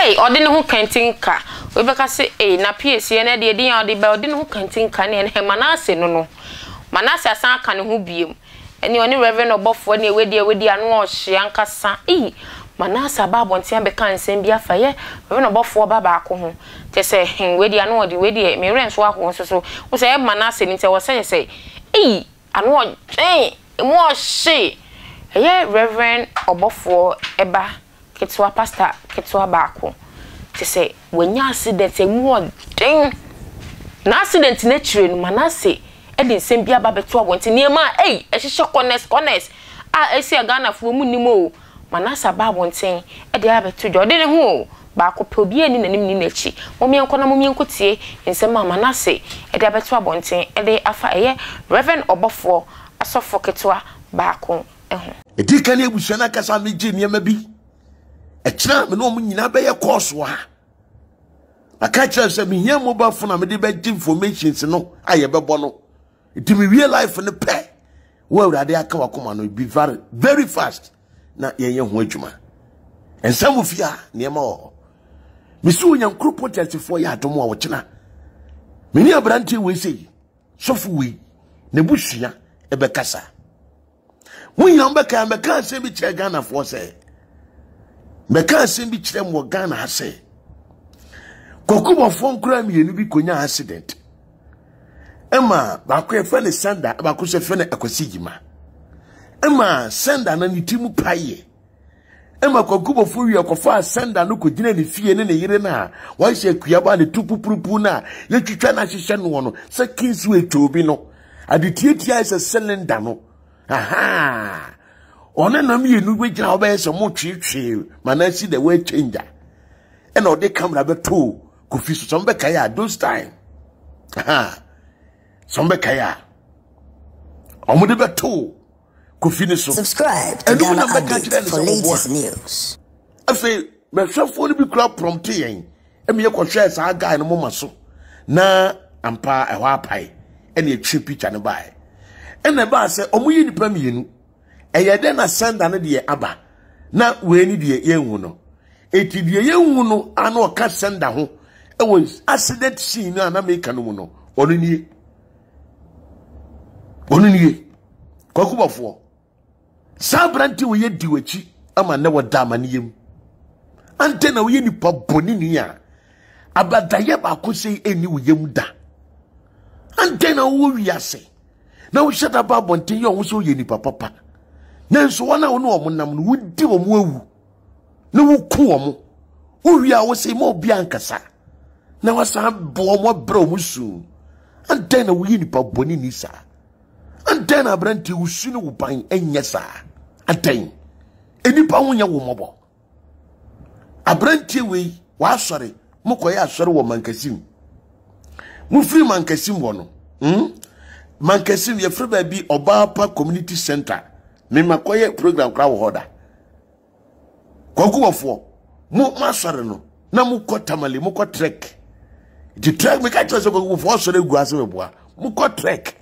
Hey, or didn't who can't think car. We because say, na PS, and the idea of the bell didn't who can't think can and Manasseh no. Manasseh san can who be him. And you only Rev Obofour when you with the annual Shianka san. Manasseh Bab on Tian Becan send be a fire. Rev Obofour Babaco. They say, him with the annual the way the Marian swap so was a Manasseh into was say, and what, more she. Rev Obofour Eba. Ketwa pastor ketwa baako te say when you accident e mu den na accident na chire no Manasseh e de nsem bia ba beto abonte niema e hihye corners esi Ghana fo mu nimo Manasseh ba abonte e de abeto jo de ne ho baako pe obi ani nanim ni nachi momienko na momienko tie nsem Manasseh e de abeto abonte e de afa eye Rev Obofour asofo ketwa baako eho e di kan ebusu na kasa meje niema bi e kira me no mu nyina be ye course wa aka kira se me hia mobile phone me de be informations no aye be bo no it me real life no pe wo urade aka wakoma no be very fast na ye ho adwuma ensam ofia niema o me su nya nkropo 34 ya adom a wo kina me ni abrante we sei sofu we ne busua e be kasa wo nya mbeka se bi kire Ghana fo se Meka asembi kire mo Ghana ase. Kokubo fon kura mienu bi konya accident. Ema ba ko efe ne sanda ba ko se fe ne ekosigima. Ema sanda na ni timu paye. Ema kokubo fo wi akofa sanda no kogina ne fie ne yire na wan se kuaba ne tupupurupu na ye twitwa na hihye no no se kinsu etobi no. Aditietia is a cylinder no. Aha. One na mienu we gina oba so mo twetwe Manasseh the way changer and o de camera be to kofi so some be kaya those time some be kaya omo de be to kofi ni so subscribe to Ghana Update for latest news afi me hwefo ni bi kura prompt yen e me yekwohwe sa guy no moma so na ampa e ho apai e na etwe picture ne bai e na ba se omo yi nipa mienu eyede na sanda ne de aba na we ni de yenwu no eti de yenwu no ana oka sanda ho e was accident scene na America no mu no onu nie Kokubofo sabranti we yedi wachi ama ne woda amaniyem ante na we nipa boni ni a abadaye ba ko sei eni we yem da ante na wo wiase na wo shada ba bonte yo wo so ye nipa papa nanso wana wo no omunam no wudi wo mu awu na wo ku wo mu wo wia wo sei mo bia nkasa na wasa bo mo bra mu su ante na wo ye nipa boni ni sa ante na abranti wo su no wo ban enye sa ante enipa ho nya wo mobo abranti we wa asore mukoye asore wo mankasim mu free mankasim wo no mankasim ye free ba bi Obapa community center me makoye program kra wo hoda Kokubofo mu masore no na mu kotamale mu ko trek di trek me ka tse Kokubofo asore gu ase beboa mu ko trek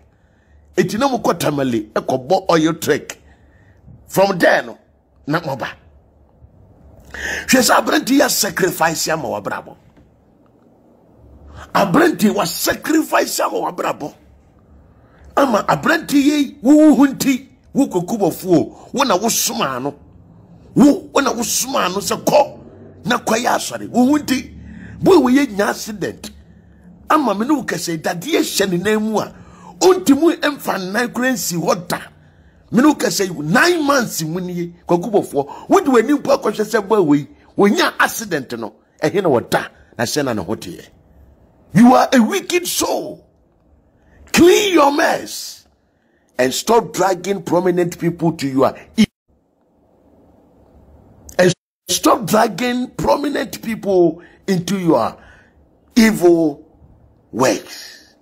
eti na mu kotamale e ko bo oil trek from there no na moba hwesa abranti ya sacrifice ya ma wabrabo abranti wa sacrifice ya ma wabrabo ama abranti ye wu hunti wu Kokubofo wo na wo soma no wo na wo soma no se ko na kwaya asore wo hunti bo we ye nya accident ama me no kese dade ye hye ne namu a ontimu emfa nan currency hoda me no kese 9 months munie Kokubofo wo de wani po akohwe se bo we wonya accident no ehe na woda na se na ne hote. You are a wicked soul. Clean your mess and stop dragging prominent people to your and stop dragging prominent people into your evil ways.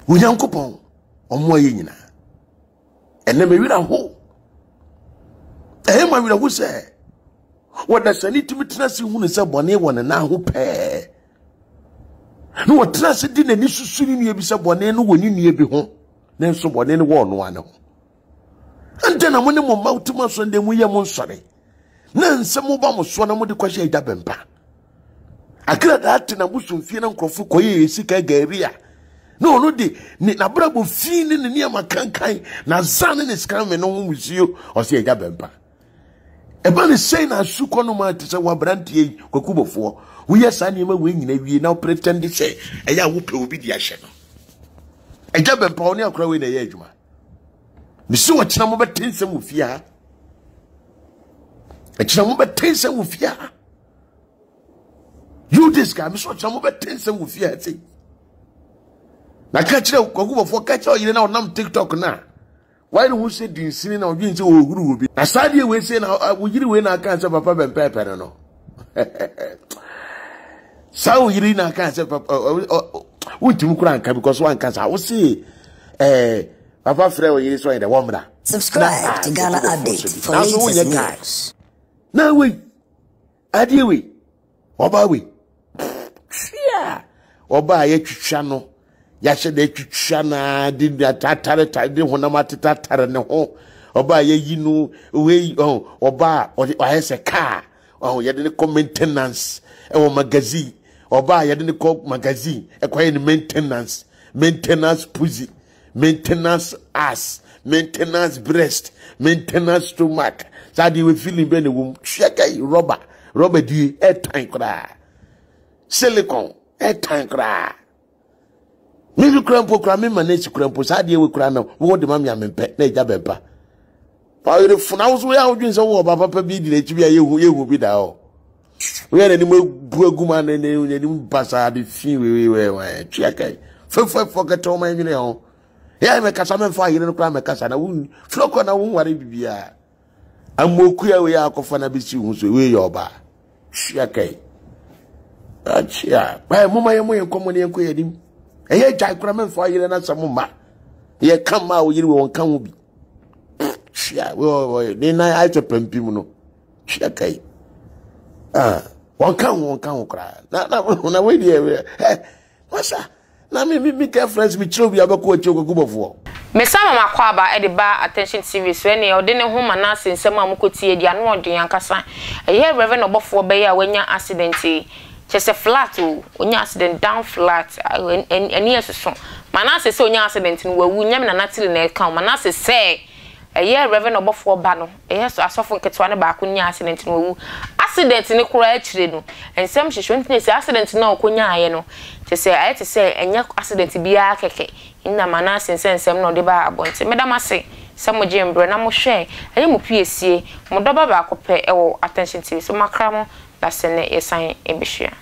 Unyankopon omo ye nyina ene me wira ho ma wira ho se wada sani timitena si hunu se bone wona na ho pe no watra se di na ni susuri ni ebi se bone no woni ni ebi ho na nso bone ne wo no ane ho ante na mo ne mo mawtuma so nde mu ye mo nsore na nsɛm ba mo so na mo de kwahye agya bempa akra that na musumfie na nkrofo koye sika Gøry no no de ni na brabo fi ni ne ma kankan na zane ne skam me no musio o se agya bempa e ba ne sei na suko no ma te se wa brantie Rev Obofour wo yesa ne ma we nyina wie na pretend say e ya wo pe obi di ahye no agya bempa oni akra we na ye adwuma mi so wo kyena mo betensem wo fie ha e kyena mo betensem wo fie ha you this guy mi so kyena mo betensem wo fie ha sei na ka kyerɛ Rev Obofour ka kyerɛ yire na onam TikTok na why do we say dinsini na odwin say ohuru obi na sadie we say na wo yire we na ka say papa bempepe no sa wo yire na ka say papa untim kura nka because one cancer wo say papa frɛ wo yire so in the womra. Subscribe to Ghana Update for latest news. Na we adie we oba we yeah oba ye twitwa no ya hye de twitwa na de tatare de honama tatare ne ho oba ye yi no we oba o hese car ye de maintenance e wo magazine oba ye de magazine e kwaye maintenance pussy, maintenance ass, maintenance breast, maintenance stomach. Sadi we feeling be wom hweka rubber di airtime kra silicone airtime kra mi krampo kra mi manage krampo sadi we kra na wo de mam ya mempe na eja bempa pa yire funa wo so ya odwin so wo papa bi di na chi bi yehu bi da o we na ni mo bu aguma na ni pasa de fi we cheka forget all my nyine ho ya me kasa me fa yire no kra me kasa na wo floko na wo ware bibia amoku ya we akofa na bisi hu so we yoba hwiakai achia ba mama ye mo ye komo ne enko yedim eye jai kura me fa yire na samuma ye kama wo yire won kan wo bi hwia we ni na ai to pampim no hwiakai won kan kura na we die wasa na me ke friends mi chiro bi abako Rev Obofour me sama makwaba e de ba attention series we ne ode ne ho Manasseh nsem amukotie dia no odwen ankasa eye Rev Obofour be ya wanya accident chese flat onya accident down flat eni esuso Manasseh se onya accident no wawu nyam na natile na account Manasseh se eye Rev Obofour ba no eye so asofo nketwa ne ba ko nya accident no wawu accident ne kura akire no ensem hwehwe ntine se accident na okonya aye no chese aye te se enya accident bia keke ina Manasseh nsem no de ba abonte medamase se mo jembre na mo hwe eye mo piesie mo doba ba akopɛ ewo attention TV so makra mo da se ne yesan ebehia